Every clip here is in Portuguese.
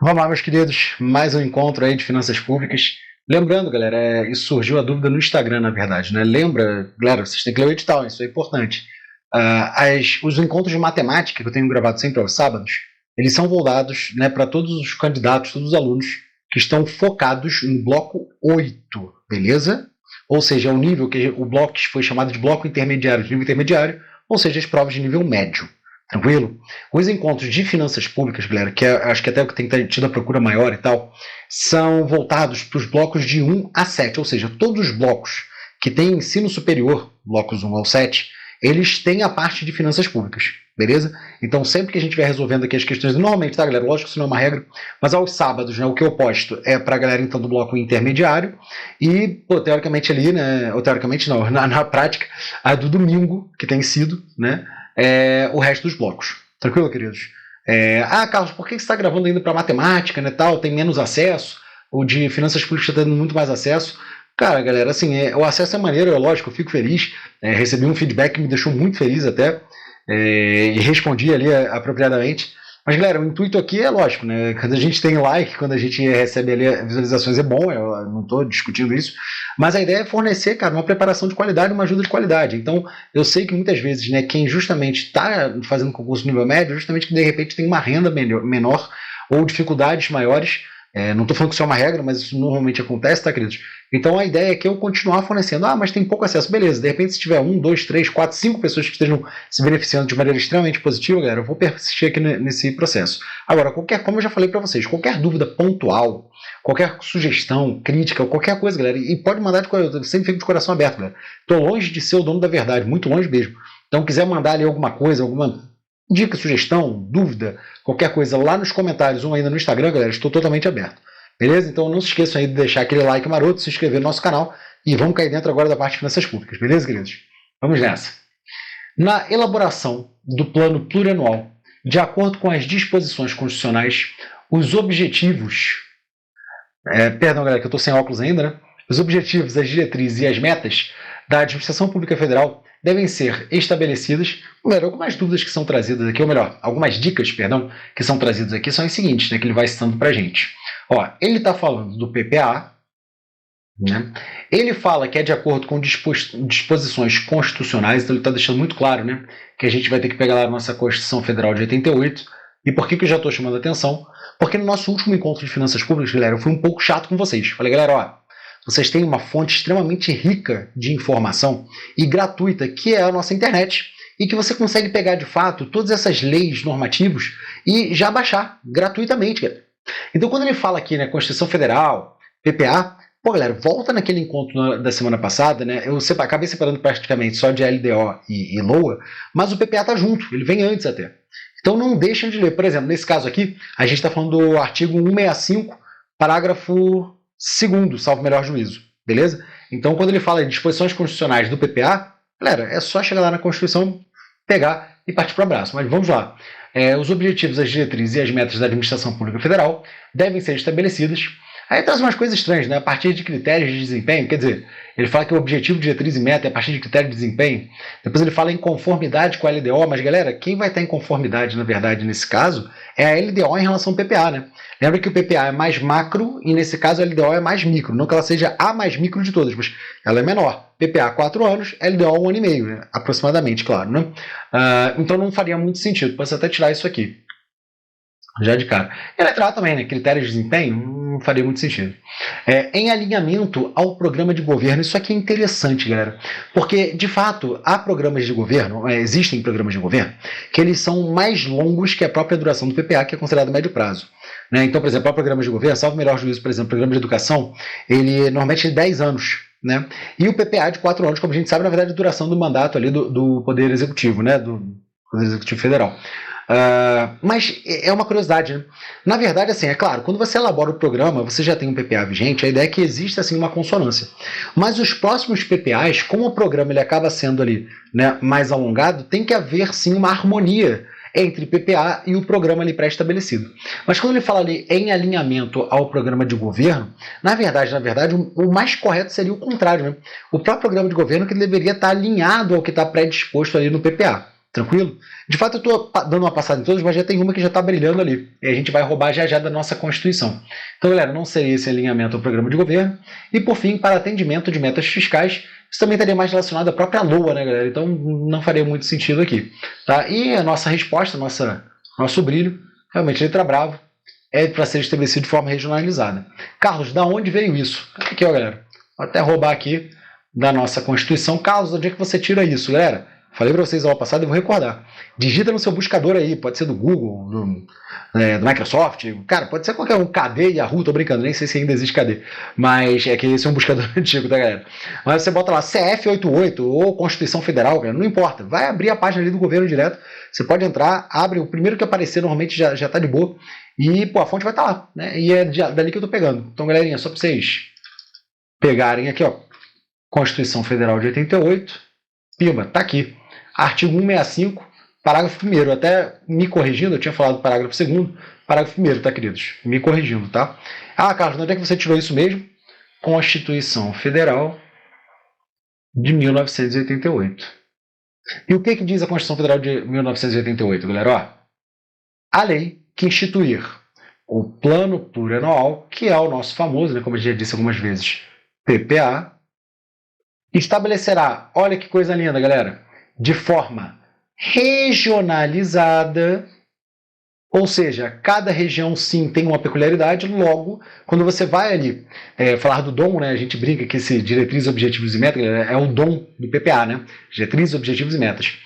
Vamos lá, meus queridos, mais um encontro aí de finanças públicas. Lembrando, galera, isso surgiu a dúvida no Instagram, na verdade, né? Lembra, galera, vocês têm que ler o edital, isso é importante. Os encontros de matemática que eu tenho gravado sempre aos sábados, eles são voltados, né, para todos os candidatos, todos os alunos que estão focados no bloco 8, beleza? Ou seja, é o nível que o bloco que foi chamado de bloco intermediário, de nível intermediário, ou seja, as provas de nível médio. Tranquilo? Os encontros de finanças públicas, galera, que acho que até o que tem tido a procura maior e tal, são voltados para os blocos de 1 a 7, ou seja, todos os blocos que têm ensino superior, blocos 1 ao 7, eles têm a parte de finanças públicas, beleza? Então, sempre que a gente vai resolvendo aqui as questões, normalmente, tá, galera? Lógico que isso não é uma regra, mas aos sábados, né, o que eu posto é para a galera, então, do bloco intermediário e, pô, teoricamente ali, né, ou teoricamente não, na prática, a do domingo, que tem sido, né, o resto dos blocos. Tranquilo, queridos? Carlos, por que você está gravando ainda para matemática, né, tal? Tem menos acesso? O de finanças públicas está tendo muito mais acesso? Cara, galera, assim, o acesso é maneiro, é lógico, eu fico feliz. Recebi um feedback que me deixou muito feliz até, e respondi ali apropriadamente. Mas, galera, o intuito aqui é lógico, né? Quando a gente tem like, quando a gente recebe ali visualizações, é bom, eu não estou discutindo isso. Mas a ideia é fornecer, cara, uma preparação de qualidade, uma ajuda de qualidade. Então, eu sei que muitas vezes, né, quem justamente está fazendo concurso nível médio, justamente que de repente tem uma renda menor ou dificuldades maiores. Não estou falando que isso é uma regra, mas isso normalmente acontece, tá, queridos? Então a ideia é que eu continuar fornecendo. Mas tem pouco acesso. Beleza, de repente se tiver 1, 2, 3, 4, 5 pessoas que estejam se beneficiando de maneira extremamente positiva, galera, eu vou persistir aqui nesse processo. Agora, como eu já falei para vocês, qualquer dúvida pontual, qualquer sugestão, crítica, qualquer coisa, galera, e pode mandar eu sempre fico de coração aberto, galera. Estou longe de ser o dono da verdade, muito longe mesmo. Então, quiser mandar ali alguma coisa, alguma dica, sugestão, dúvida, qualquer coisa lá nos comentários ou ainda no Instagram, galera, estou totalmente aberto. Beleza? Então não se esqueçam aí de deixar aquele like maroto, se inscrever no nosso canal e vamos cair dentro agora da parte de finanças públicas. Beleza, queridos? Vamos nessa. Na elaboração do plano plurianual, de acordo com as disposições constitucionais, os objetivos... perdão, galera, que eu estou sem óculos ainda, né? Os objetivos, as diretrizes e as metas da administração pública federal devem ser estabelecidas. Melhor, algumas dúvidas que são trazidas aqui, ou melhor, algumas dicas, perdão, que são trazidas aqui são as seguintes, né, que ele vai citando para a gente. Ele está falando do PPA, né? Ele fala que é de acordo com disposições constitucionais, então ele está deixando muito claro, né, que a gente vai ter que pegar lá a nossa Constituição Federal de 88. E por que eu já estou chamando a atenção? Porque no nosso último encontro de finanças públicas, galera, eu fui um pouco chato com vocês. Falei, galera, vocês têm uma fonte extremamente rica de informação e gratuita, que é a nossa internet, e que você consegue pegar, de fato, todas essas leis normativas e já baixar gratuitamente, galera. Então, quando ele fala aqui, né, Constituição Federal, PPA, galera, volta naquele encontro da semana passada, né? Eu acabei separando praticamente só de LDO e LOA, mas o PPA tá junto, ele vem antes até. Então, não deixem de ler. Por exemplo, nesse caso aqui, a gente está falando do artigo 165, parágrafo 2º, salvo melhor juízo, beleza? Então, quando ele fala de disposições constitucionais do PPA, galera, é só chegar lá na Constituição, pegar e partir para o abraço. Mas vamos lá. Os objetivos, as diretrizes e as metas da administração pública federal devem ser estabelecidas. Aí traz umas coisas estranhas, né? A partir de critérios de desempenho, quer dizer, ele fala que o objetivo, diretriz e meta é a partir de critério de desempenho. Depois ele fala em conformidade com a LDO, mas galera, quem vai estar em conformidade, na verdade, nesse caso, é a LDO em relação ao PPA, né? Lembra que o PPA é mais macro e nesse caso a LDO é mais micro. Não que ela seja a mais micro de todas, mas ela é menor. PPA 4 anos, LDO 1 ano e meio, né? Aproximadamente, claro, né? Então não faria muito sentido. Posso até tirar isso aqui. Já de cara. E letrar também, né? Critérios de desempenho, não faria muito sentido. Em alinhamento ao programa de governo, isso aqui é interessante, galera. Porque, de fato, há programas de governo, existem programas de governo, que eles são mais longos que a própria duração do PPA, que é considerado médio prazo. Né? Então, por exemplo, há programas de governo, salvo melhor juízo, por exemplo, programa de educação, ele normalmente é 10 anos. Né? E o PPA de 4 anos, como a gente sabe, na verdade, a duração do mandato ali do Poder Executivo, né? Do Poder Executivo Federal. Mas é uma curiosidade, né? Na verdade, assim, é claro, quando você elabora o programa, você já tem um PPA vigente, a ideia é que exista assim, uma consonância. Mas os próximos PPAs, como o programa ele acaba sendo ali, né, mais alongado, tem que haver sim uma harmonia entre PPA e o programa ali pré-estabelecido. Mas quando ele fala ali em alinhamento ao programa de governo, na verdade, o mais correto seria o contrário, né? O próprio programa de governo que deveria estar alinhado ao que está predisposto ali no PPA. Tranquilo? De fato, eu estou dando uma passada em todas, mas já tem uma que já está brilhando ali. E a gente vai roubar já da nossa Constituição. Então, galera, não seria esse alinhamento ao programa de governo. E, por fim, para atendimento de metas fiscais, isso também estaria mais relacionado à própria LOA, né, galera? Então, não faria muito sentido aqui. Tá? E a nossa resposta, nosso brilho, realmente, letra bravo, é para ser estabelecido de forma regionalizada. Carlos, da onde veio isso? Aqui, ó, galera. Vou até roubar aqui da nossa Constituição. Carlos, onde é que você tira isso, galera? Falei para vocês aula passada e vou recordar. Digita no seu buscador aí, pode ser do Google, do Microsoft, cara, pode ser qualquer um, KD, Yahoo, tô brincando, nem sei se ainda existe KD, mas é que esse é um buscador antigo, tá, galera? Mas você bota lá CF88 ou Constituição Federal, cara, não importa, vai abrir a página ali do governo direto, você pode entrar, abre, o primeiro que aparecer normalmente já tá de boa, e pô, a fonte vai estar lá, né? E é dali que eu tô pegando. Então, galerinha, só para vocês pegarem aqui, ó, Constituição Federal de 88, pimba, tá aqui. Artigo 165, parágrafo 1º, até me corrigindo, eu tinha falado parágrafo 2º, parágrafo 1º, tá, queridos? Me corrigindo, tá? Ah, Carlos, onde é que você tirou isso mesmo? Constituição Federal de 1988. E o que diz a Constituição Federal de 1988, galera? Ó, a lei que instituir o Plano Plurianual, que é o nosso famoso, né, como eu já disse algumas vezes, PPA, estabelecerá, olha que coisa linda, galera, de forma regionalizada, ou seja, cada região sim tem uma peculiaridade, logo, quando você vai ali falar do DOM, né, a gente brinca que esse diretrizes, objetivos e metas é o DOM do PPA, né, diretrizes, objetivos e metas.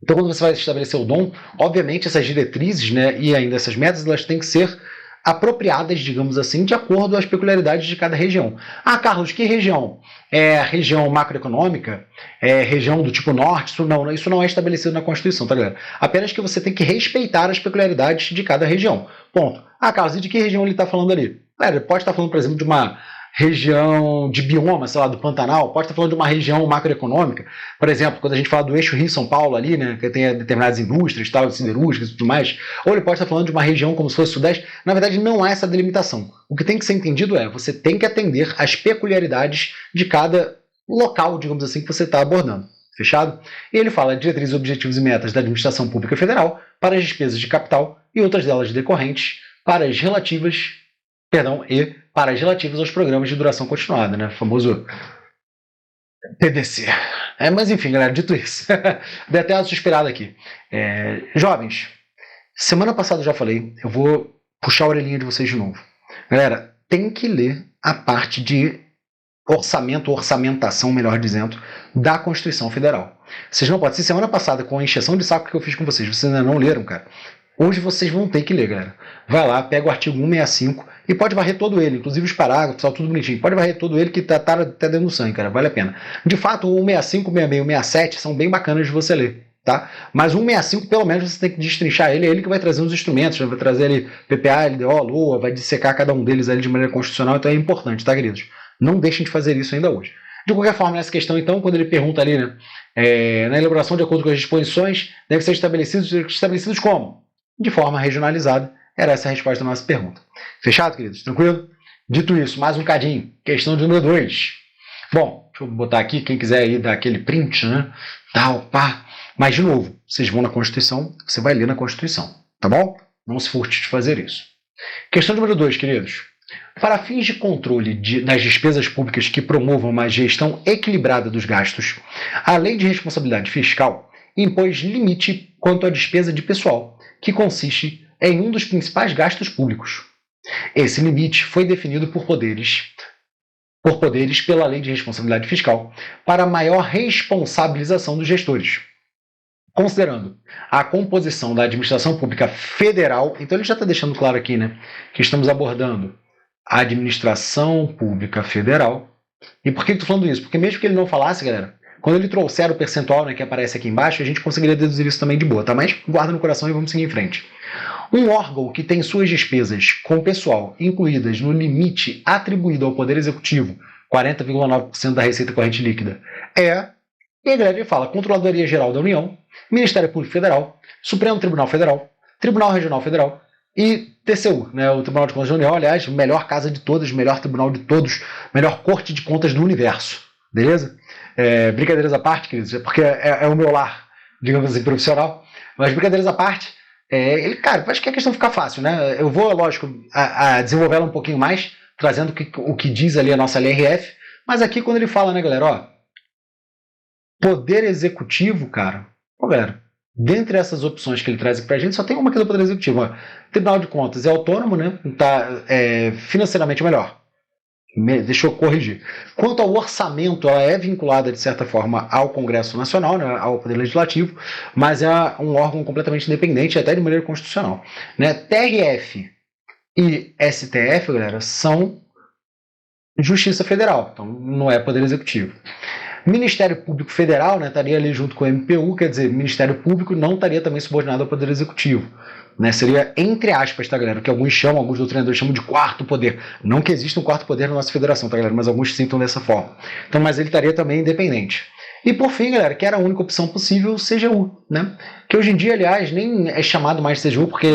Então, quando você vai estabelecer o DOM, obviamente essas diretrizes, né, e ainda essas metas, elas têm que ser apropriadas, digamos assim, de acordo às peculiaridades de cada região. Ah, Carlos, que região? É região macroeconômica? É região do tipo norte? Isso não é estabelecido na Constituição, tá, galera? Apenas que você tem que respeitar as peculiaridades de cada região. Ponto. Ah, Carlos, e de que região ele está falando ali? Galera, ele pode estar falando, por exemplo, de uma região de bioma, sei lá, do Pantanal, pode estar falando de uma região macroeconômica. Por exemplo, quando a gente fala do eixo Rio-São Paulo ali, né, que tem determinadas indústrias, tal, siderúrgicas e tudo mais, ou ele pode estar falando de uma região como se fosse o Sudeste. Na verdade, não há essa delimitação. O que tem que ser entendido é, você tem que atender às peculiaridades de cada local, digamos assim, que você está abordando. Fechado? E ele fala de diretrizes, objetivos e metas da administração pública federal para as despesas de capital e outras delas decorrentes para as relativas aos programas de duração continuada, né? O famoso PDC. Mas enfim, galera, dito isso, dei até uma suspirada aqui. Jovens, semana passada eu já falei, eu vou puxar a orelhinha de vocês de novo. Galera, tem que ler a parte de orçamentação, melhor dizendo, da Constituição Federal. Vocês não podem, se semana passada, com a encheção de saco que eu fiz com vocês ainda não leram, cara, hoje vocês vão ter que ler, galera. Vai lá, pega o artigo 165 e pode varrer todo ele, inclusive os parágrafos, tudo bonitinho. Pode varrer todo ele que tá dentro do sangue, cara, vale a pena. De fato, o 165, o 166, o 167 são bem bacanas de você ler, tá? Mas o 165, pelo menos, você tem que destrinchar ele, é ele que vai trazer os instrumentos, né? Vai trazer ali PPA, LDO, LOA, vai dissecar cada um deles ali de maneira constitucional, então é importante, tá, queridos? Não deixem de fazer isso ainda hoje. De qualquer forma, nessa questão, então, quando ele pergunta ali, né, na elaboração de acordo com as disposições, deve ser estabelecidos como? De forma regionalizada. Era essa a resposta da nossa pergunta. Fechado, queridos? Tranquilo? Dito isso, mais um cadinho. Questão de número 2. Bom, deixa eu botar aqui, quem quiser aí dar aquele print, né? Tal, pá. Mas, de novo, vocês vão na Constituição, você vai ler na Constituição, tá bom? Não se furte de fazer isso. Questão número 2, queridos. Para fins de controle das despesas públicas que promovam uma gestão equilibrada dos gastos, a Lei de Responsabilidade Fiscal impôs limite quanto à despesa de pessoal, que consiste em um dos principais gastos públicos. Esse limite foi definido por poderes pela Lei de Responsabilidade Fiscal para maior responsabilização dos gestores. Considerando a composição da administração pública federal, então ele já está deixando claro aqui, né, que estamos abordando a administração pública federal. E por que eu estou falando isso? Porque mesmo que ele não falasse, galera, quando ele trouxer o percentual, né, que aparece aqui embaixo, a gente conseguiria deduzir isso também de boa, tá? Mas guarda no coração e vamos seguir em frente. Um órgão que tem suas despesas com pessoal incluídas no limite atribuído ao Poder Executivo, 40,9% da receita corrente líquida, e a galera fala Controladoria Geral da União, Ministério Público Federal, Supremo Tribunal Federal, Tribunal Regional Federal e TCU, né, o Tribunal de Contas da União, aliás, melhor casa de todas, melhor tribunal de todos, melhor corte de contas do universo, beleza? Brincadeiras à parte, queridos, porque é o meu lar. digamos assim, profissional. Mas brincadeiras à parte, ele, cara, acho que a questão fica fácil, né? Eu vou, lógico, a desenvolvê-la um pouquinho mais, trazendo o que diz ali a nossa LRF, mas aqui quando ele fala, né, galera, ó, poder executivo, cara, pô, galera, dentre essas opções que ele traz aqui pra gente, só tem uma que é do poder executivo, ó. Tribunal de Contas é autônomo, né? Tá financeiramente melhor. Deixa eu corrigir. Quanto ao orçamento, ela é vinculada, de certa forma, ao Congresso Nacional, né, ao Poder Legislativo, mas é um órgão completamente independente, até de maneira constitucional. Né? TRF e STF, galera, são Justiça Federal, então não é Poder Executivo. Ministério Público Federal, né, estaria ali junto com o MPU, quer dizer, Ministério Público não estaria também subordinado ao Poder Executivo. Né, seria, entre aspas, tá, galera, que alguns chamam, alguns doutrinadores chamam de quarto poder. Não que exista um quarto poder na nossa federação, tá, galera, mas alguns sintam dessa forma. Então, mas ele estaria também independente. E por fim, galera, que era a única opção possível, o CGU, né? Que hoje em dia, aliás, nem é chamado mais de CGU, porque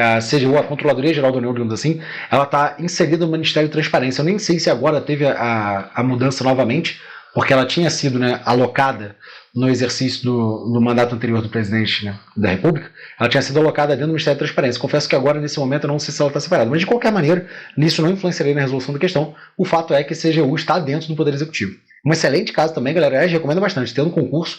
a CGU, a Controladoria Geral da União, digamos assim, ela está inserida no Ministério da Transparência. Eu nem sei se agora teve a mudança novamente, porque ela tinha sido, né, alocada no exercício do mandato anterior do presidente, né, da República, ela tinha sido alocada dentro do Ministério da Transparência. Confesso que agora, nesse momento, eu não sei se ela está separada, mas de qualquer maneira, nisso não influenciaria na resolução da questão. O fato é que a CGU está dentro do Poder Executivo. Um excelente caso também, galera, eu recomendo bastante. Tendo concurso,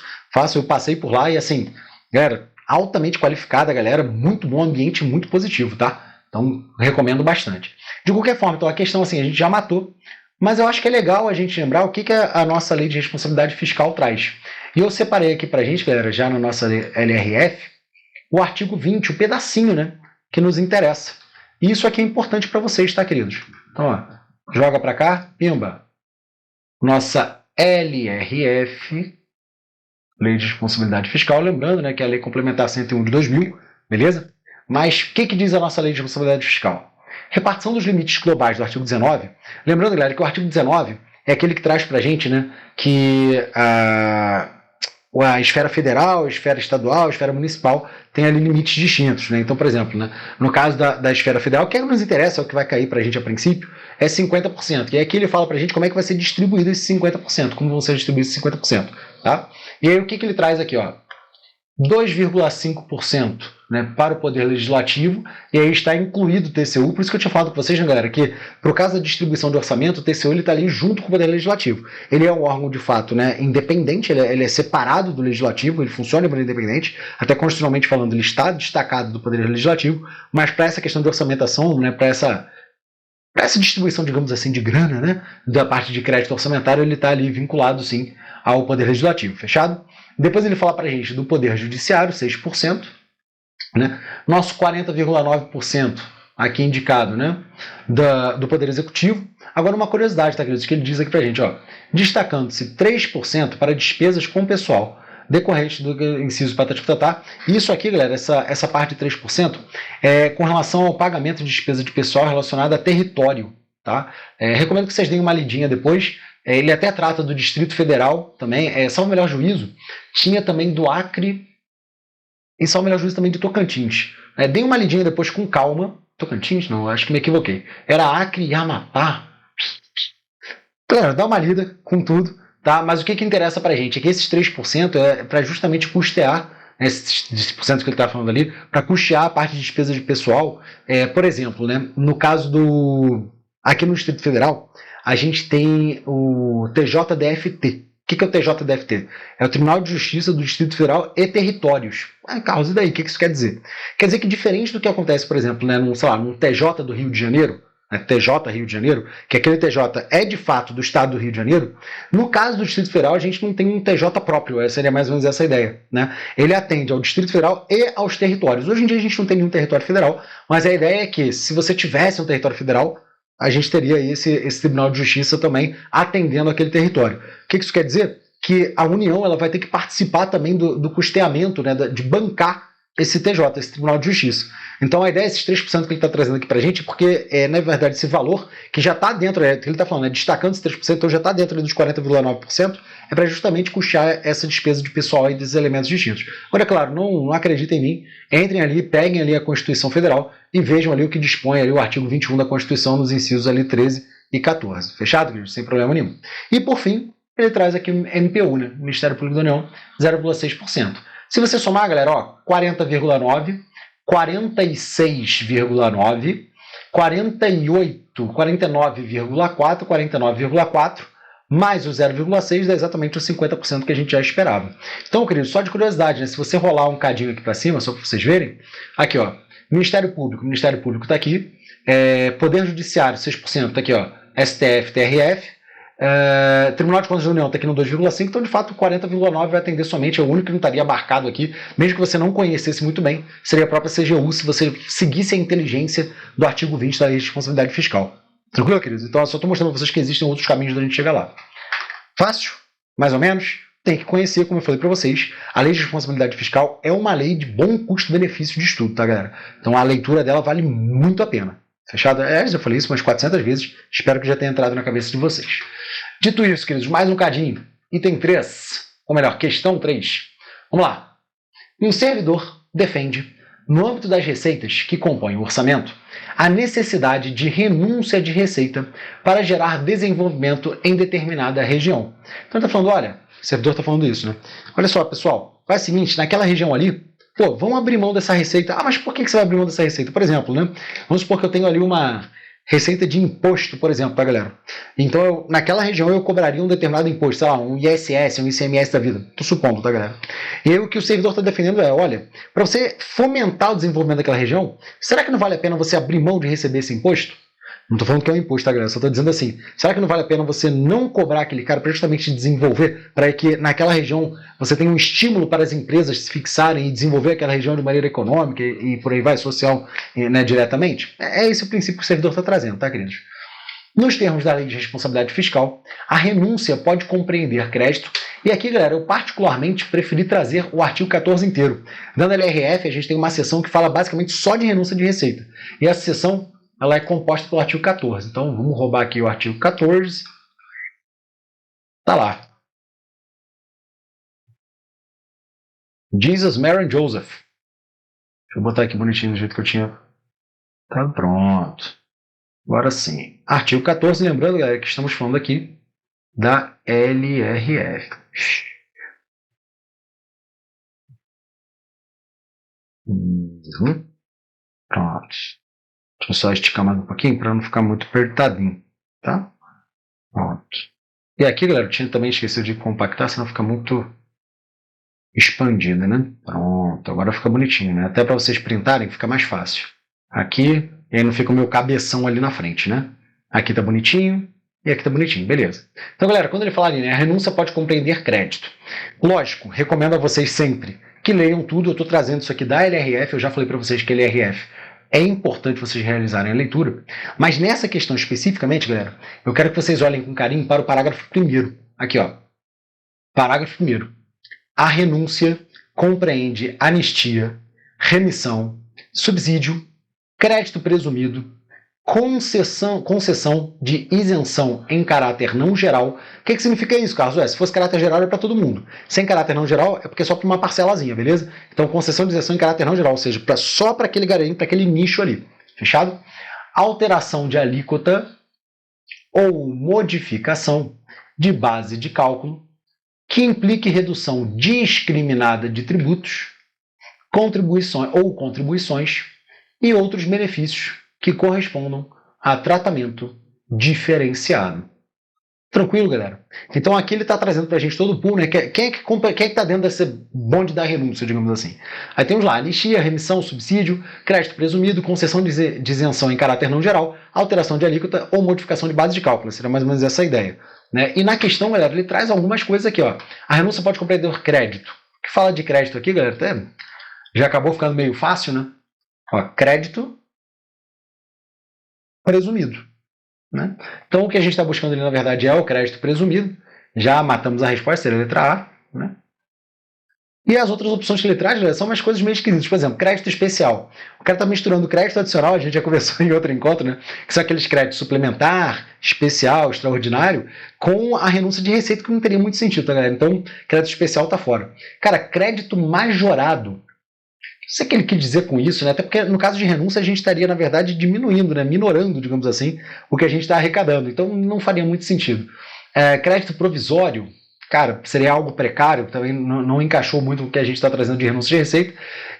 eu passei por lá e assim, galera, altamente qualificada, galera, muito bom ambiente, muito positivo, tá? Então, recomendo bastante. De qualquer forma, então a questão assim, a gente já matou, mas eu acho que é legal a gente lembrar o que a nossa lei de responsabilidade fiscal traz. E eu separei aqui pra gente, galera, já na nossa LRF, o artigo 20, o pedacinho, né, que nos interessa. E isso aqui é importante para vocês, tá, queridos? Então, ó, joga para cá, pimba. Nossa LRF, Lei de Responsabilidade Fiscal, lembrando, né, que é a Lei Complementar 101 de 2000, beleza? Mas o que diz a nossa Lei de Responsabilidade Fiscal? Repartição dos limites globais do artigo 19. Lembrando, galera, que o artigo 19 é aquele que traz para a gente, né, que a esfera federal, a esfera estadual, a esfera municipal tem ali limites distintos. Né? Então, por exemplo, né, no caso da esfera federal, o que nos interessa, é o que vai cair para a gente a princípio, é 50%. E aqui ele fala para a gente como é que vai ser distribuído esses 50%, como vão ser distribuídos esses 50%. Tá? E aí o que ele traz aqui? 2,5%, né, para o Poder Legislativo, e aí está incluído o TCU, por isso que eu tinha falado com vocês, né, galera, que por causa da distribuição de orçamento, o TCU está ali junto com o Poder Legislativo. Ele é um órgão, de fato, né, independente, ele é separado do Legislativo, ele funciona de maneira independente, até constitucionalmente falando, ele está destacado do Poder Legislativo, mas para essa questão de orçamentação, né, para essa distribuição, digamos assim, de grana, né, da parte de crédito orçamentário, ele está ali vinculado, sim, ao Poder Legislativo, fechado? Depois ele fala para a gente do Poder Judiciário, 6%, né? Nosso 40,9% aqui indicado, né, do Poder Executivo. Agora uma curiosidade, tá, queridos, que ele diz aqui para a gente, destacando-se 3% para despesas com pessoal, decorrente do inciso patati patatá. Isso aqui, galera, essa parte de 3% é com relação ao pagamento de despesa de pessoal relacionada a território. Tá? Recomendo que vocês deem uma lidinha depois. Ele até trata do Distrito Federal também, salvo melhor juízo, tinha também do Acre e salvo melhor juízo também de Tocantins. Deem uma lidinha depois com calma. Tocantins? Não, acho que me equivoquei. Era Acre e Amapá. Galera, dá uma lida com tudo. Tá? Mas o que interessa pra gente é que esses 3% é para justamente custear, esses 10% que ele está falando ali, para custear a parte de despesa de pessoal. Por exemplo, né, no caso aqui no Distrito Federal, a gente tem o TJDFT. O que é o TJDFT? É o Tribunal de Justiça do Distrito Federal e Territórios. Carlos, e daí? O que isso quer dizer? Quer dizer que diferente do que acontece, por exemplo, né, num TJ do Rio de Janeiro, TJ Rio de Janeiro, que aquele TJ é de fato do estado do Rio de Janeiro, no caso do Distrito Federal a gente não tem um TJ próprio, seria mais ou menos essa a ideia. Né? Ele atende ao Distrito Federal e aos territórios. Hoje em dia a gente não tem nenhum território federal, mas a ideia é que se você tivesse um território federal, a gente teria esse Tribunal de Justiça também atendendo aquele território. O que isso quer dizer? Que a União ela vai ter que participar também do custeamento, né, de bancar esse TJ, esse Tribunal de Justiça. Então a ideia é esses 3% que ele está trazendo aqui para a gente, porque na verdade esse valor que já está dentro, que ele está falando, destacando esse 3%, então já está dentro dos 40,9%, é para justamente custear essa despesa de pessoal e desses elementos distintos. Agora, é claro, não acreditem em mim, entrem ali, peguem ali a Constituição Federal e vejam ali o que dispõe ali o artigo 21 da Constituição nos incisos ali 13 e 14. Fechado, queridos? Sem problema nenhum. E por fim, ele traz aqui o MPU, né? Ministério Público da União, 0,6%. Se você somar, galera, ó, 40,9, 46,9, 48, 49,4, 49,4, mais o 0,6 dá exatamente os 50% que a gente já esperava. Então, querido, só de curiosidade, né? Se você rolar um cadinho aqui para cima, só para vocês verem, aqui, ó, Ministério Público está aqui, Poder Judiciário, 6%, está aqui, ó, STF, TRF, Tribunal de Contas da União está aqui no 2,5, então de fato o 40,9 vai atender somente, é o único que não estaria abarcado aqui, mesmo que você não conhecesse muito bem, seria a própria CGU se você seguisse a inteligência do artigo 20 da Lei de Responsabilidade Fiscal. Tranquilo, queridos? Então eu só estou mostrando para vocês que existem outros caminhos da gente chegar lá. Fácil? Mais ou menos? Tem que conhecer, como eu falei para vocês, a Lei de Responsabilidade Fiscal é uma lei de bom custo-benefício de estudo, tá, galera? Então a leitura dela vale muito a pena. Fechado? Já falei isso umas 400 vezes, espero que já tenha entrado na cabeça de vocês. Dito isso, queridos, mais um cadinho. Item 3, ou melhor, questão 3. Vamos lá. Um servidor defende, no âmbito das receitas que compõem o orçamento, a necessidade de renúncia de receita para gerar desenvolvimento em determinada região. Então ele está falando, olha, o servidor está falando isso, né? Olha só, pessoal, faz o seguinte, naquela região ali, pô, vamos abrir mão dessa receita. Ah, mas por que você vai abrir mão dessa receita? Por exemplo, né? Vamos supor que eu tenho ali uma receita de imposto, por exemplo, tá, galera? Então, naquela região eu cobraria um determinado imposto, sei lá, um ISS, um ICMS da vida. Tô supondo, tá, galera? E aí o que o servidor está defendendo é, olha, para você fomentar o desenvolvimento daquela região, será que não vale a pena você abrir mão de receber esse imposto? Não estou falando que é um imposto, tá, galera? Só estou dizendo assim, será que não vale a pena você não cobrar aquele cara para justamente desenvolver, para que naquela região você tenha um estímulo para as empresas se fixarem e desenvolver aquela região de maneira econômica e por aí vai, social, né, diretamente? É esse o princípio que o servidor está trazendo, tá, queridos? Nos termos da Lei de Responsabilidade Fiscal, a renúncia pode compreender crédito, e aqui, galera, eu particularmente preferi trazer o artigo 14 inteiro. Dando LRF, a gente tem uma seção que fala basicamente só de renúncia de receita, e essa seção ela é composta pelo artigo 14. Então, vamos roubar aqui o artigo 14. Tá lá. Jesus, Mary and Joseph. Deixa eu botar aqui bonitinho do jeito que eu tinha. Tá pronto. Agora sim. Artigo 14, lembrando, galera, que estamos falando aqui da LRF. Pronto. Deixa eu só esticar mais um pouquinho para não ficar muito apertadinho, tá? Pronto. E aqui, galera, eu tinha também esquecido de compactar, senão fica muito expandida, né? Pronto, agora fica bonitinho, né? Até para vocês printarem fica mais fácil. Aqui, e aí não fica o meu cabeção ali na frente, né? Aqui tá bonitinho e aqui tá bonitinho, beleza. Então, galera, quando ele fala ali, né? A renúncia pode compreender crédito. Lógico, recomendo a vocês sempre que leiam tudo. Eu estou trazendo isso aqui da LRF, eu já falei para vocês que a LRF é importante vocês realizarem a leitura, mas nessa questão especificamente, galera, eu quero que vocês olhem com carinho para o parágrafo 1º. Aqui, ó. Parágrafo 1º. A renúncia compreende anistia, remissão, subsídio, crédito presumido, concessão de isenção em caráter não geral. O que significa isso, Carlos? Se fosse caráter geral é para todo mundo. Sem caráter não geral é porque é só para uma parcelazinha, beleza? Então, concessão de isenção em caráter não geral, ou seja, só para aquele garimpo, para aquele nicho ali. Fechado? Alteração de alíquota ou modificação de base de cálculo que implique redução discriminada de tributos, contribuições e outros benefícios que correspondam a tratamento diferenciado. Tranquilo, galera? Então aqui ele está trazendo para a gente todo o pool, né? Quem é que está dentro desse bonde da renúncia, digamos assim? Aí temos lá anistia, remissão, subsídio, crédito presumido, concessão de isenção em caráter não geral, alteração de alíquota ou modificação de base de cálculo. Seria mais ou menos essa a ideia. Né? E na questão, galera, ele traz algumas coisas aqui. Ó. A renúncia pode compreender crédito. O que fala de crédito aqui, galera, até já acabou ficando meio fácil, né? Ó, crédito presumido. Né? Então, o que a gente está buscando ali, na verdade, é o crédito presumido. Já matamos a resposta, seria a letra A. Né? E as outras opções que ele traz são umas coisas meio esquisitas. Por exemplo, crédito especial. O cara está misturando crédito adicional, a gente já conversou em outro encontro, né? Que são aqueles créditos suplementar, especial, extraordinário, com a renúncia de receita, que não teria muito sentido, tá, galera? Então, crédito especial está fora. Cara, crédito majorado. Não sei o que ele quer dizer com isso, né? Até porque no caso de renúncia a gente estaria, na verdade, diminuindo, né? Minorando, digamos assim, o que a gente está arrecadando. Então, não faria muito sentido. Crédito provisório. cara, seria algo precário, também não encaixou muito com o que a gente está trazendo de renúncia de receita.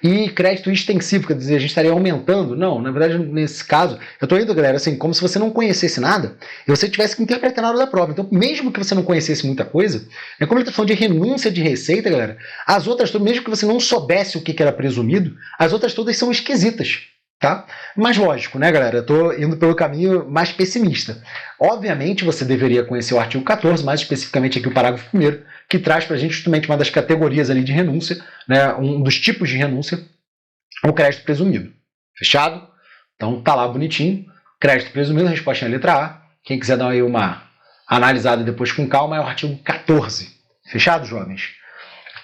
E crédito extensivo, quer dizer, a gente estaria aumentando. Não, na verdade, nesse caso, eu estou indo, galera, assim, como se você não conhecesse nada e você tivesse que interpretar na hora da prova. Então, mesmo que você não conhecesse muita coisa, como ele está falando de renúncia de receita, galera, as outras todas, mesmo que você não soubesse o que era presumido, as outras todas são esquisitas. Tá? Mas lógico, né, galera? Eu estou indo pelo caminho mais pessimista. Obviamente, você deveria conhecer o artigo 14, mais especificamente aqui o parágrafo 1º, que traz para a gente justamente uma das categorias ali de renúncia, né, um dos tipos de renúncia, o crédito presumido. Fechado? Então tá lá bonitinho. Crédito presumido, a resposta é a letra A. Quem quiser dar aí uma analisada depois com calma é o artigo 14. Fechado, jovens?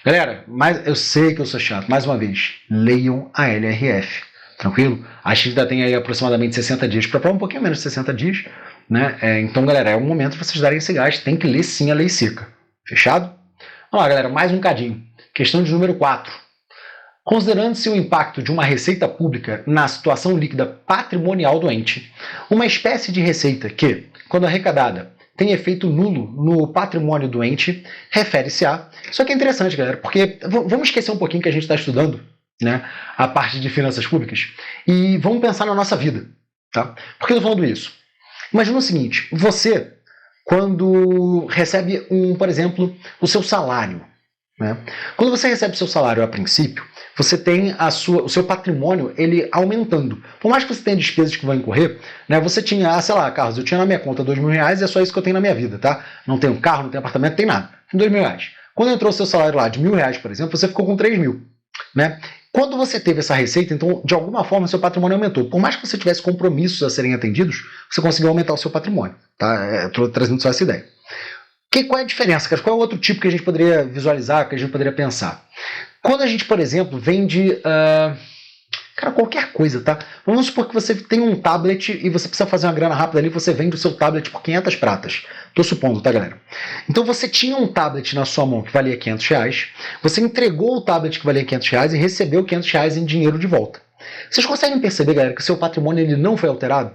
Galera, eu sei que eu sou chato. Mais uma vez, leiam a LRF. Tranquilo? A Chita tem aí aproximadamente 60 dias para provar, um pouquinho menos de 60 dias. Né? Então, galera, é o momento de vocês darem esse gás. Tem que ler sim a lei seca. Fechado? Vamos lá, galera, mais um cadinho. Questão de número 4. Considerando-se o impacto de uma receita pública na situação líquida patrimonial do ente, uma espécie de receita que, quando arrecadada, tem efeito nulo no patrimônio do ente, refere-se a... Isso aqui é interessante, galera, porque vamos esquecer um pouquinho que a gente está estudando, né, a parte de finanças públicas, e vamos pensar na nossa vida. Tá? Por que eu estou falando isso? Imagina o seguinte, você, quando recebe, por exemplo, o seu salário, né? Quando você recebe o seu salário a princípio, você tem o seu patrimônio ele aumentando. Por mais que você tenha despesas que vão incorrer, né, você tinha, sei lá, Carlos, eu tinha na minha conta R$2.000 e é só isso que eu tenho na minha vida, tá? Não tenho carro, não tenho apartamento, não tenho nada. R$2.000. Quando entrou o seu salário lá de R$1.000, por exemplo, você ficou com 3.000. Né? Quando você teve essa receita, então, de alguma forma, seu patrimônio aumentou. Por mais que você tivesse compromissos a serem atendidos, você conseguiu aumentar o seu patrimônio. Tá? Estou trazendo só essa ideia. Qual é a diferença, cara? Qual é o outro tipo que a gente poderia visualizar, que a gente poderia pensar? Quando a gente, por exemplo, vende... Cara, qualquer coisa, tá? Vamos supor que você tem um tablet e você precisa fazer uma grana rápida ali, você vende o seu tablet por 500 pratas. Tô supondo, tá, galera? Então você tinha um tablet na sua mão que valia R$500, você entregou o tablet que valia R$500 e recebeu R$500 em dinheiro de volta. Vocês conseguem perceber, galera, que o seu patrimônio ele não foi alterado?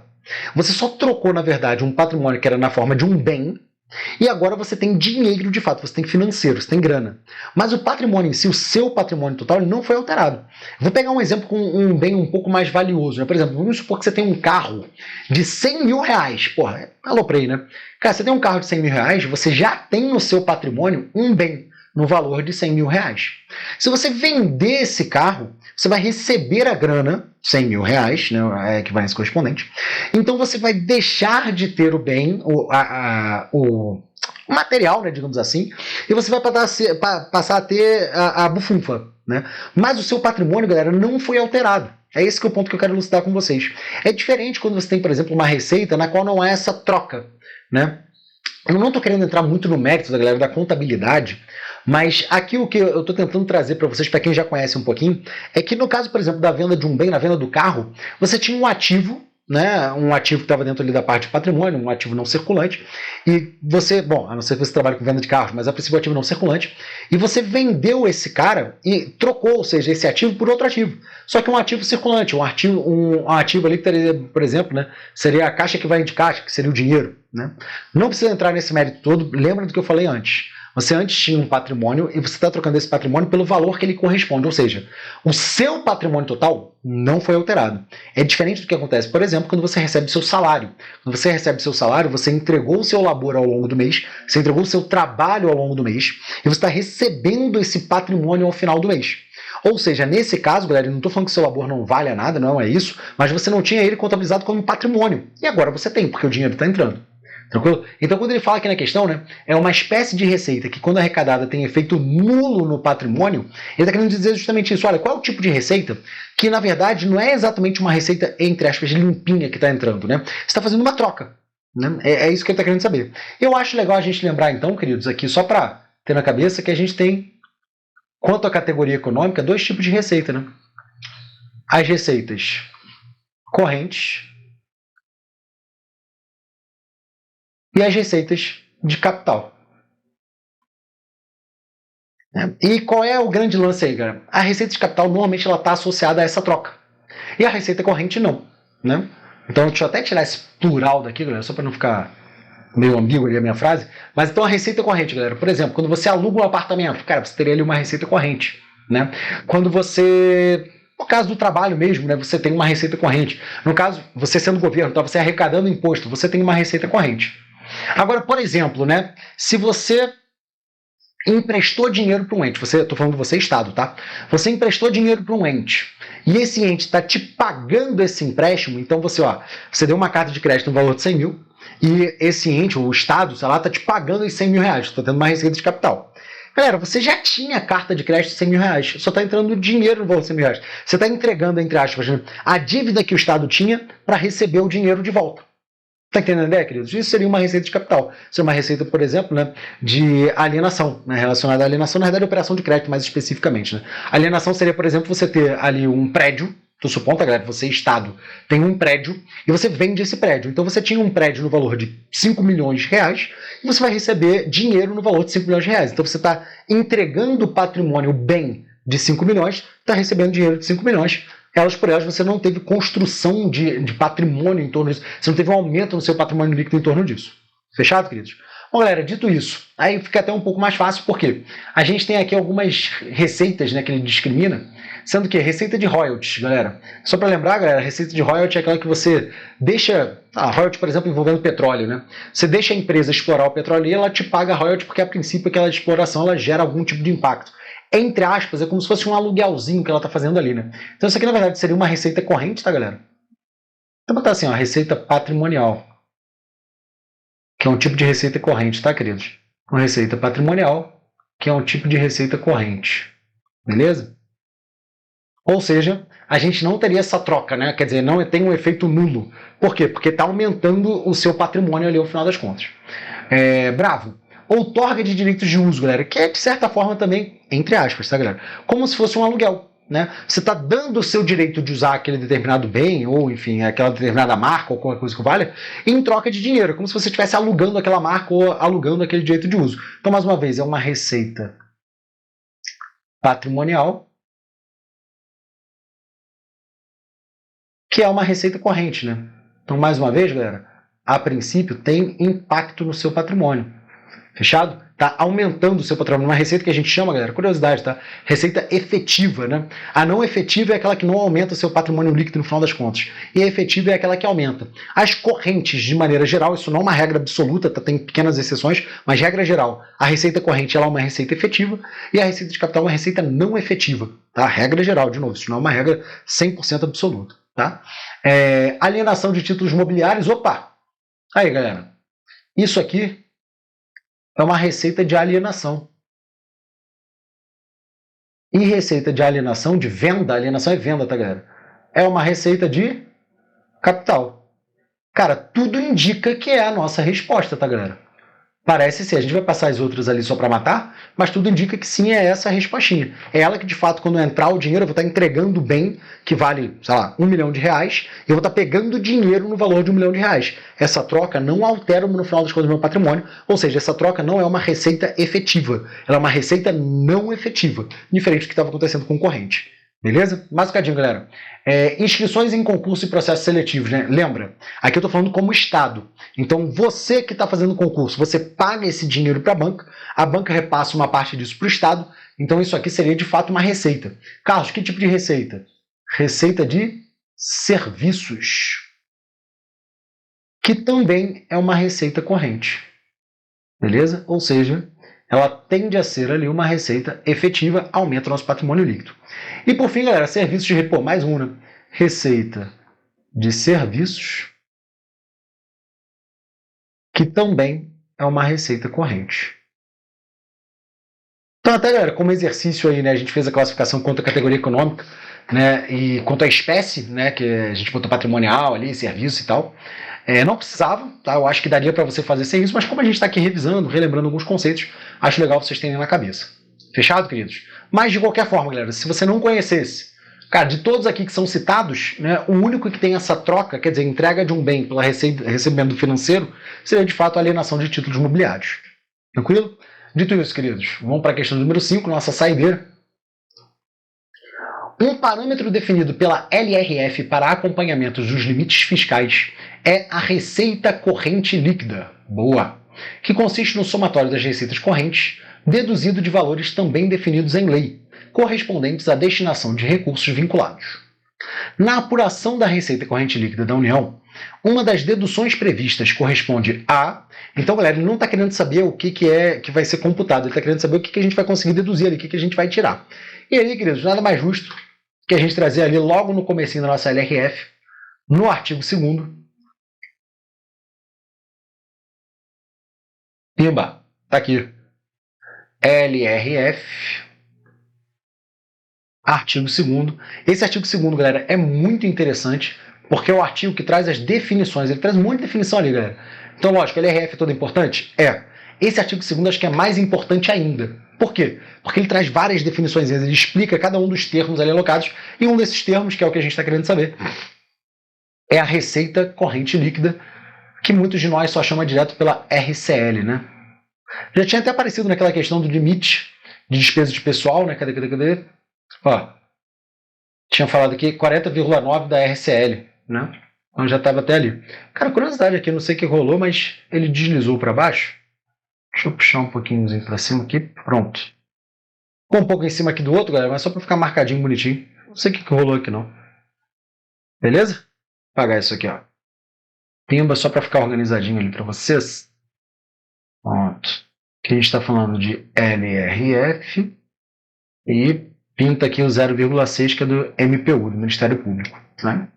Você só trocou, na verdade, um patrimônio que era na forma de um bem, e agora você tem dinheiro de fato, você tem financeiro, você tem grana. Mas o patrimônio em si, o seu patrimônio total, ele não foi alterado. Vou pegar um exemplo com um bem um pouco mais valioso. Né? Por exemplo, vamos supor que você tem um carro de R$100.000. Porra, aloprei, né? Cara, você tem um carro de R$100.000, você já tem no seu patrimônio um bem no valor de R$100.000. Se você vender esse carro, você vai receber a grana, R$100.000, né, é a equivalência correspondente. Então você vai deixar de ter o bem, o material, né, digamos assim, e você vai passar a ter a bufunfa. Né? Mas o seu patrimônio, galera, não foi alterado. É esse que é o ponto que eu quero elucidar com vocês. É diferente quando você tem, por exemplo, uma receita na qual não há essa troca. Né? Eu não estou querendo entrar muito no mérito da galera da contabilidade, mas aqui o que eu estou tentando trazer para vocês, para quem já conhece um pouquinho, é que no caso, por exemplo, da venda de um bem, na venda do carro, você tinha um ativo, né, um ativo que estava dentro ali da parte de patrimônio, um ativo não circulante, e você, bom, a não ser que você trabalhe com venda de carros, mas a princípio ativo não circulante, e você vendeu esse cara e trocou, ou seja, esse ativo por outro ativo. Só que um ativo circulante, um ativo ali que teria, por exemplo, né, seria a caixa que vai de caixa, que seria o dinheiro. Né? Não precisa entrar nesse mérito todo, lembra do que eu falei antes. Você antes tinha um patrimônio e você está trocando esse patrimônio pelo valor que ele corresponde. Ou seja, o seu patrimônio total não foi alterado. É diferente do que acontece, por exemplo, quando você recebe seu salário. Quando você recebe seu salário, você entregou o seu labor ao longo do mês, você entregou o seu trabalho ao longo do mês e você está recebendo esse patrimônio ao final do mês. Ou seja, nesse caso, galera, eu não estou falando que o seu labor não vale nada, não é isso, mas você não tinha ele contabilizado como patrimônio. E agora você tem, porque o dinheiro está entrando. Tranquilo? Então, quando ele fala aqui na questão, né, é uma espécie de receita que, quando arrecadada, tem efeito nulo no patrimônio, ele está querendo dizer justamente isso. Olha, qual é o tipo de receita que, na verdade, não é exatamente uma receita, entre aspas, limpinha que está entrando, né? Você está fazendo uma troca. Né? É isso que ele está querendo saber. Eu acho legal a gente lembrar, então, queridos, aqui, só para ter na cabeça, que a gente tem, quanto à categoria econômica, dois tipos de receita. Né? As receitas correntes e as receitas de capital. E qual é o grande lance aí, galera? A receita de capital normalmente ela está associada a essa troca. E a receita corrente não. Né? Então deixa eu até tirar esse plural daqui, galera, só para não ficar meio ambígua ali a minha frase, mas então a receita corrente, galera, por exemplo, quando você aluga um apartamento, cara, você teria ali uma receita corrente, né? Quando você, no caso do trabalho mesmo, né, você tem uma receita corrente. No caso, você sendo governo, tá, você arrecadando imposto, você tem uma receita corrente. Agora, por exemplo, né, se você emprestou dinheiro para um ente, estou falando de você, Estado, tá? Você emprestou dinheiro para um ente e esse ente está te pagando esse empréstimo, então você deu uma carta de crédito no valor de 100 mil e esse ente, o Estado, sei lá, está te pagando os 100 mil reais, está tendo uma receita de capital. Galera, você já tinha carta de crédito de 100 mil reais, só está entrando dinheiro no valor de 100 mil reais. Você está entregando, entre aspas, a dívida que o Estado tinha para receber o dinheiro de volta. Está entendendo a ideia, queridos? Isso seria uma receita de capital. Isso é uma receita, por exemplo, né, de alienação, né, relacionada à alienação, na verdade, operação de crédito, mais especificamente. Né? Alienação seria, por exemplo, você ter ali um prédio, tu suponta, galera, você, Estado, tem um prédio e você vende esse prédio. Então você tinha um prédio no valor de 5 milhões de reais e você vai receber dinheiro no valor de 5 milhões de reais. Então você está entregando patrimônio, bem de 5 milhões, está recebendo dinheiro de 5 milhões. Elas por elas, você não teve construção de patrimônio em torno disso, você não teve um aumento no seu patrimônio líquido em torno disso. Fechado, queridos? Bom, galera, dito isso, aí fica até um pouco mais fácil, porque a gente tem aqui algumas receitas, né, que ele discrimina, sendo que receita de royalties, galera. Só para lembrar, galera, receita de royalties é aquela que você deixa, royalties, por exemplo, envolvendo petróleo, né? Você deixa a empresa explorar o petróleo e ela te paga royalties porque, a princípio, aquela exploração ela gera algum tipo de impacto. Entre aspas, é como se fosse um aluguelzinho que ela está fazendo ali, né? Então isso aqui, na verdade, seria uma receita corrente, tá, galera? Então botar assim, ó, receita patrimonial, que é um tipo de receita corrente, tá, queridos? Uma receita patrimonial, que é um tipo de receita corrente. Beleza? Ou seja, a gente não teria essa troca, né? Quer dizer, não tem um efeito nulo. Por quê? Porque está aumentando o seu patrimônio ali ao final das contas. Bravo. Outorga de direitos de uso, galera, que é de certa forma também, entre aspas, tá, galera? Como se fosse um aluguel, né? Você está dando o seu direito de usar aquele determinado bem, ou enfim, aquela determinada marca, ou qualquer coisa que valha, em troca de dinheiro, como se você estivesse alugando aquela marca ou alugando aquele direito de uso. Então, mais uma vez, é uma receita patrimonial, que é uma receita corrente, né? Então, mais uma vez, galera, a princípio tem impacto no seu patrimônio. Fechado? Tá aumentando o seu patrimônio. Uma receita que a gente chama, galera, curiosidade, tá? Receita efetiva, né? A não efetiva é aquela que não aumenta o seu patrimônio líquido no final das contas. E a efetiva é aquela que aumenta. As correntes, de maneira geral, isso não é uma regra absoluta, tá? Tem pequenas exceções, mas regra geral, a receita corrente ela é uma receita efetiva e a receita de capital é uma receita não efetiva, tá? Regra geral, de novo, isso não é uma regra 100% absoluta, tá? Alienação de títulos mobiliários, opa! Aí, galera, isso aqui é uma receita de alienação. E receita de alienação, de venda, alienação é venda, tá, galera? É uma receita de capital. Cara, tudo indica que é a nossa resposta, tá, galera? Parece ser, a gente vai passar as outras ali só para matar, mas tudo indica que sim, é essa a respostinha. É ela que, de fato, quando entrar o dinheiro, eu vou estar entregando o bem que vale, sei lá, R$1 milhão, e eu vou estar pegando dinheiro no valor de R$1 milhão. Essa troca não altera no final das contas do meu patrimônio, ou seja, essa troca não é uma receita efetiva, ela é uma receita não efetiva, diferente do que estava acontecendo com o corrente. Beleza? Mais um bocadinho, galera. Inscrições em concurso e processos seletivos, né? Lembra? Aqui eu estou falando como Estado. Então, você que está fazendo concurso, você paga esse dinheiro para a banca repassa uma parte disso para o Estado. Então, isso aqui seria de fato uma receita. Carlos, que tipo de receita? Receita de serviços, que também é uma receita corrente. Beleza? Ou seja, ela tende a ser ali uma receita efetiva, aumenta o nosso patrimônio líquido. E por fim, galera, serviços de repor, mais um, né? Receita de serviços, que também é uma receita corrente. Então, até, galera, como exercício aí, né, a gente fez a classificação quanto à categoria econômica, né, e quanto à espécie, né, que a gente botou patrimonial ali, serviço e tal. Não precisava, tá? Eu acho que daria para você fazer sem isso, mas como a gente está aqui revisando, relembrando alguns conceitos, acho legal vocês terem na cabeça. Fechado, queridos? Mas, de qualquer forma, galera, se você não conhecesse, cara, de todos aqui que são citados, né, o único que tem essa troca, quer dizer, entrega de um bem pela recebimento financeiro, seria, de fato, a alienação de títulos imobiliários. Tranquilo? Dito isso, queridos, vamos para a questão número 5, nossa saideira. Um parâmetro definido pela LRF para acompanhamento dos limites fiscais é a receita corrente líquida. Boa! Que consiste no somatório das receitas correntes, deduzido de valores também definidos em lei, correspondentes à destinação de recursos vinculados. Na apuração da receita corrente líquida da União, uma das deduções previstas corresponde a... Então, galera, ele não está querendo saber o que vai ser computado, ele está querendo saber o que a gente vai conseguir deduzir ali, o que a gente vai tirar. E aí, queridos, nada mais justo que a gente trazer ali logo no comecinho da nossa LRF, no artigo 2º, pimba, tá aqui, LRF, artigo 2º. Esse artigo 2º, galera, é muito interessante, porque é o artigo que traz as definições, ele traz muita definição ali, galera. Então, lógico, a LRF é toda importante? É. Esse artigo 2º acho que é mais importante ainda. Por quê? Porque ele traz várias definições, ele explica cada um dos termos ali alocados, e um desses termos, que é o que a gente está querendo saber, é a receita corrente líquida, que muitos de nós só chamam direto pela RCL, né? Já tinha até aparecido naquela questão do limite de despesa de pessoal, né? Cadê? Ó, tinha falado aqui 40,9 da RCL, né? Então já estava até ali. Cara, curiosidade aqui, não sei o que rolou, mas ele deslizou para baixo. Deixa eu puxar um pouquinho para cima aqui, pronto. Ficou um pouco em cima aqui do outro, galera, mas só para ficar marcadinho, bonitinho. Não sei o que rolou aqui, não. Beleza? Vou apagar isso aqui, ó. Pimba, só para ficar organizadinho ali para vocês. Pronto. Aqui a gente está falando de LRF e pinta aqui o 0,6, que é do MPU, do Ministério Público, né?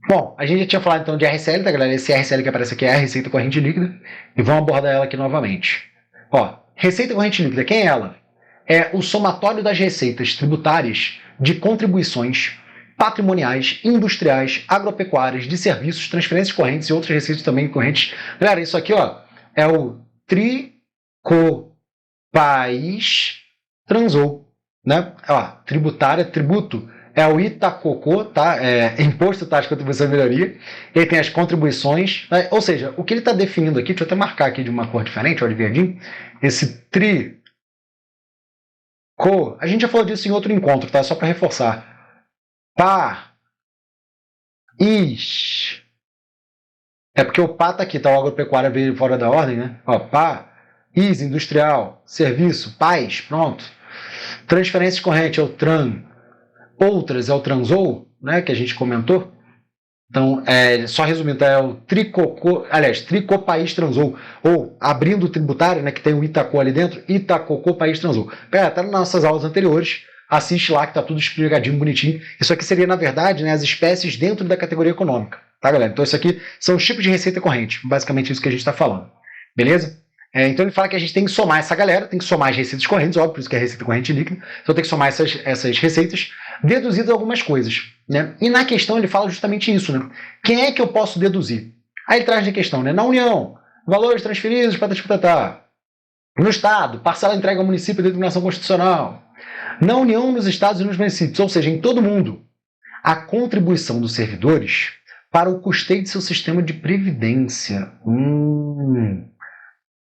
Bom, a gente já tinha falado então de RCL, tá, galera? Esse RCL que aparece aqui é a receita corrente líquida, e vamos abordar ela aqui novamente. Ó, receita corrente líquida, quem é ela? É o somatório das receitas tributárias de contribuições patrimoniais, industriais, agropecuárias, de serviços, transferências correntes e outras receitas também correntes. Galera, isso aqui, ó, é o Tricopais Transou, né? Ó, tributária, tributo é o Itacocô, tá? É Imposto Taxa de Contribuição e Melhoria. Ele tem as contribuições, né? Ou seja, o que ele está definindo aqui, deixa eu até marcar aqui de uma cor diferente, olha de verdinho, esse Trico, a gente já falou disso em outro encontro, tá? Só para reforçar. É porque o pá tá aqui, tá? O agropecuária veio fora da ordem, né? Ó, industrial, serviço, paz, pronto. Transferência corrente é o TRAN. Outras é o Transou, né, que a gente comentou. Então, só resumindo, é o Tricopais Transou, ou abrindo o tributário, né, que tem o Itacô ali dentro, Itacocô País Transou. Tá nas nossas aulas anteriores, assiste lá que tá tudo explicadinho, bonitinho. Isso aqui seria, na verdade, né, as espécies dentro da categoria econômica, tá, galera? Então, isso aqui são os tipos de receita corrente, basicamente isso que a gente está falando, beleza? Então ele fala que a gente tem que somar essa galera, tem que somar as receitas correntes, óbvio, por isso que é receita corrente líquida, então tem que somar essas receitas, deduzidas algumas coisas, né? E na questão ele fala justamente isso, né? Quem é que eu posso deduzir? Aí ele traz de questão, né? Na União, valores transferidos para disputar. No Estado, parcela entregue ao município de determinação constitucional. Na União, nos Estados e nos municípios, ou seja, em todo mundo, a contribuição dos servidores para o custeio de seu sistema de previdência.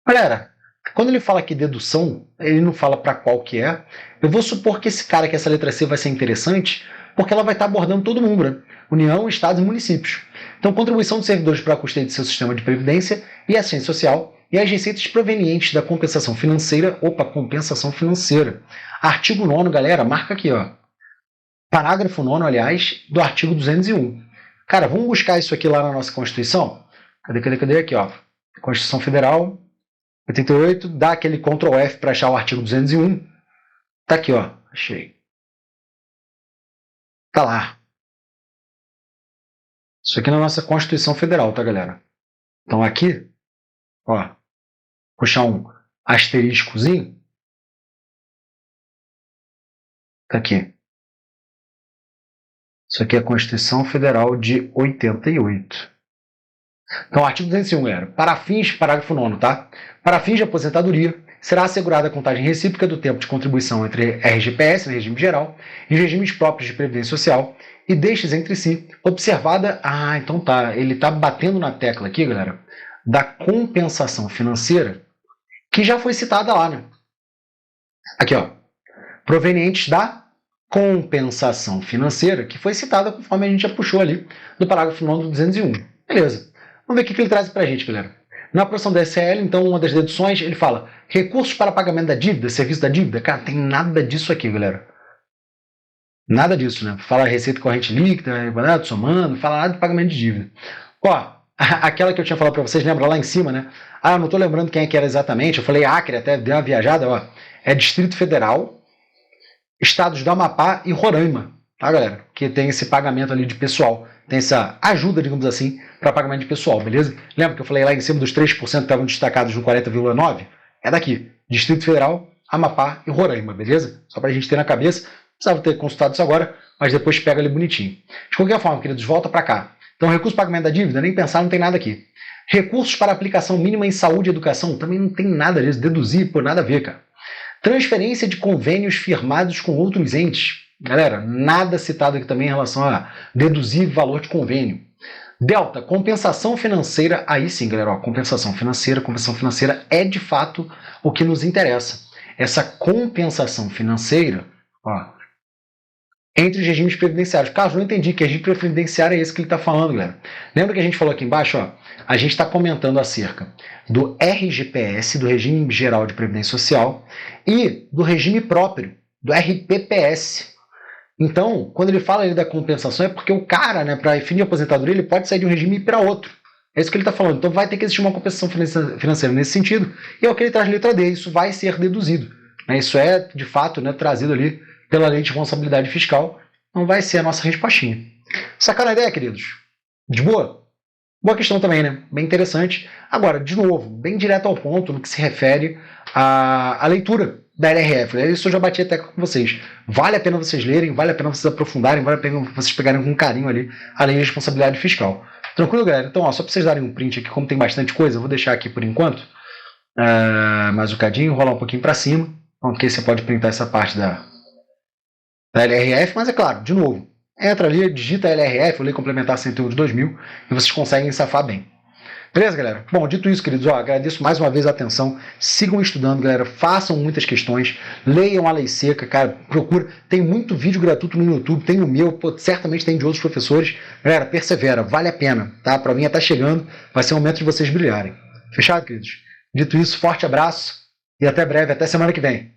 Galera, quando ele fala aqui dedução, ele não fala para qual que é. Eu vou supor que esse cara, que essa letra C vai ser interessante, porque ela vai estar abordando todo mundo, né? União, Estados e municípios. Então, contribuição dos servidores para a custeio de seu sistema de previdência e assistência social e as receitas provenientes da compensação financeira. Compensação financeira. Artigo 9º, galera, marca aqui, ó. Parágrafo 9º, aliás, do artigo 201. Cara, vamos buscar isso aqui lá na nossa Constituição? Cadê? Aqui, ó. Constituição Federal, 88, dá aquele Ctrl F para achar o artigo 201. Tá aqui, ó. Achei. Tá lá. Isso aqui na nossa Constituição Federal, tá, galera? Então aqui, ó, puxar um asteriscozinho. Tá aqui. Isso aqui é a Constituição Federal de 88. Então, artigo 201, galera. Para fins, parágrafo 9º, tá? Para fins de aposentadoria, será assegurada a contagem recíproca do tempo de contribuição entre RGPS, no regime geral, e os regimes próprios de previdência social, e destes entre si, observada... então tá. Ele tá batendo na tecla aqui, galera, da compensação financeira, que já foi citada lá, né? Aqui, ó. Provenientes da compensação financeira, que foi citada conforme a gente já puxou ali no parágrafo 9 do 201. Beleza. Vamos ver o que ele traz pra gente, galera. Na porção da SL, então, uma das deduções, ele fala recursos para pagamento da dívida, serviço da dívida. Cara, tem nada disso aqui, galera. Nada disso, né? Fala receita corrente líquida, somando, fala nada de pagamento de dívida. Ó, aquela que eu tinha falado para vocês, lembra lá em cima, né? Ah, eu não tô lembrando quem é que era exatamente, eu falei Acre, até dei uma viajada, ó. É Distrito Federal, estados do Amapá e Roraima, tá, galera? Que tem esse pagamento ali de pessoal, tem essa ajuda, digamos assim, para pagamento de pessoal, beleza? Lembra que eu falei lá em cima dos 3% que estavam destacados no 40,9%? É daqui, Distrito Federal, Amapá e Roraima, beleza? Só para a gente ter na cabeça, precisava ter consultado isso agora, mas depois pega ali bonitinho. De qualquer forma, queridos, volta para cá. Então, recurso para pagamento da dívida, nem pensar, não tem nada aqui. Recursos para aplicação mínima em saúde e educação, também não tem nada disso, deduzir por nada a ver, cara. Transferência de convênios firmados com outros entes. Galera, nada citado aqui também em relação a deduzir valor de convênio. Delta, compensação financeira. Aí sim, galera, ó, compensação financeira é de fato o que nos interessa. Essa compensação financeira, ó, entre os regimes previdenciários. Caso não entendi que regime previdenciário é esse que ele está falando, galera. Lembra que a gente falou aqui embaixo? Ó, a gente está comentando acerca do RGPS, do Regime Geral de Previdência Social, e do regime próprio, do RPPS. Então, quando ele fala ali da compensação, é porque o cara, né, para definir a aposentadoria, ele pode sair de um regime e ir para outro. É isso que ele está falando. Então vai ter que existir uma compensação financeira nesse sentido, e é o que ele traz na letra D. Isso vai ser deduzido. Isso é, de fato, né, trazido ali pela lei de responsabilidade fiscal, não vai ser a nossa respostinha. Sacana a ideia, queridos? De boa? Boa questão também, né? Bem interessante. Agora, de novo, bem direto ao ponto no que se refere à leitura da LRF. Isso eu já bati até com vocês. Vale a pena vocês lerem, vale a pena vocês aprofundarem, vale a pena vocês pegarem com carinho ali a lei de responsabilidade fiscal. Tranquilo, galera? Então, ó, só para vocês darem um print aqui, como tem bastante coisa, eu vou deixar aqui por enquanto mais um cadinho, rolar um pouquinho para cima, porque você pode printar essa parte da LRF, mas é claro, de novo, entra ali, digita LRF, Lei Complementar 101 de 2000, e vocês conseguem safar bem. Beleza, galera? Bom, dito isso, queridos, ó, agradeço mais uma vez a atenção, sigam estudando, galera, façam muitas questões, leiam a Lei Seca, cara, procura, tem muito vídeo gratuito no YouTube, tem o meu, certamente tem de outros professores, galera, persevera, vale a pena, tá? A provinha tá chegando, vai ser o momento de vocês brilharem. Fechado, queridos? Dito isso, forte abraço, e até breve, até semana que vem.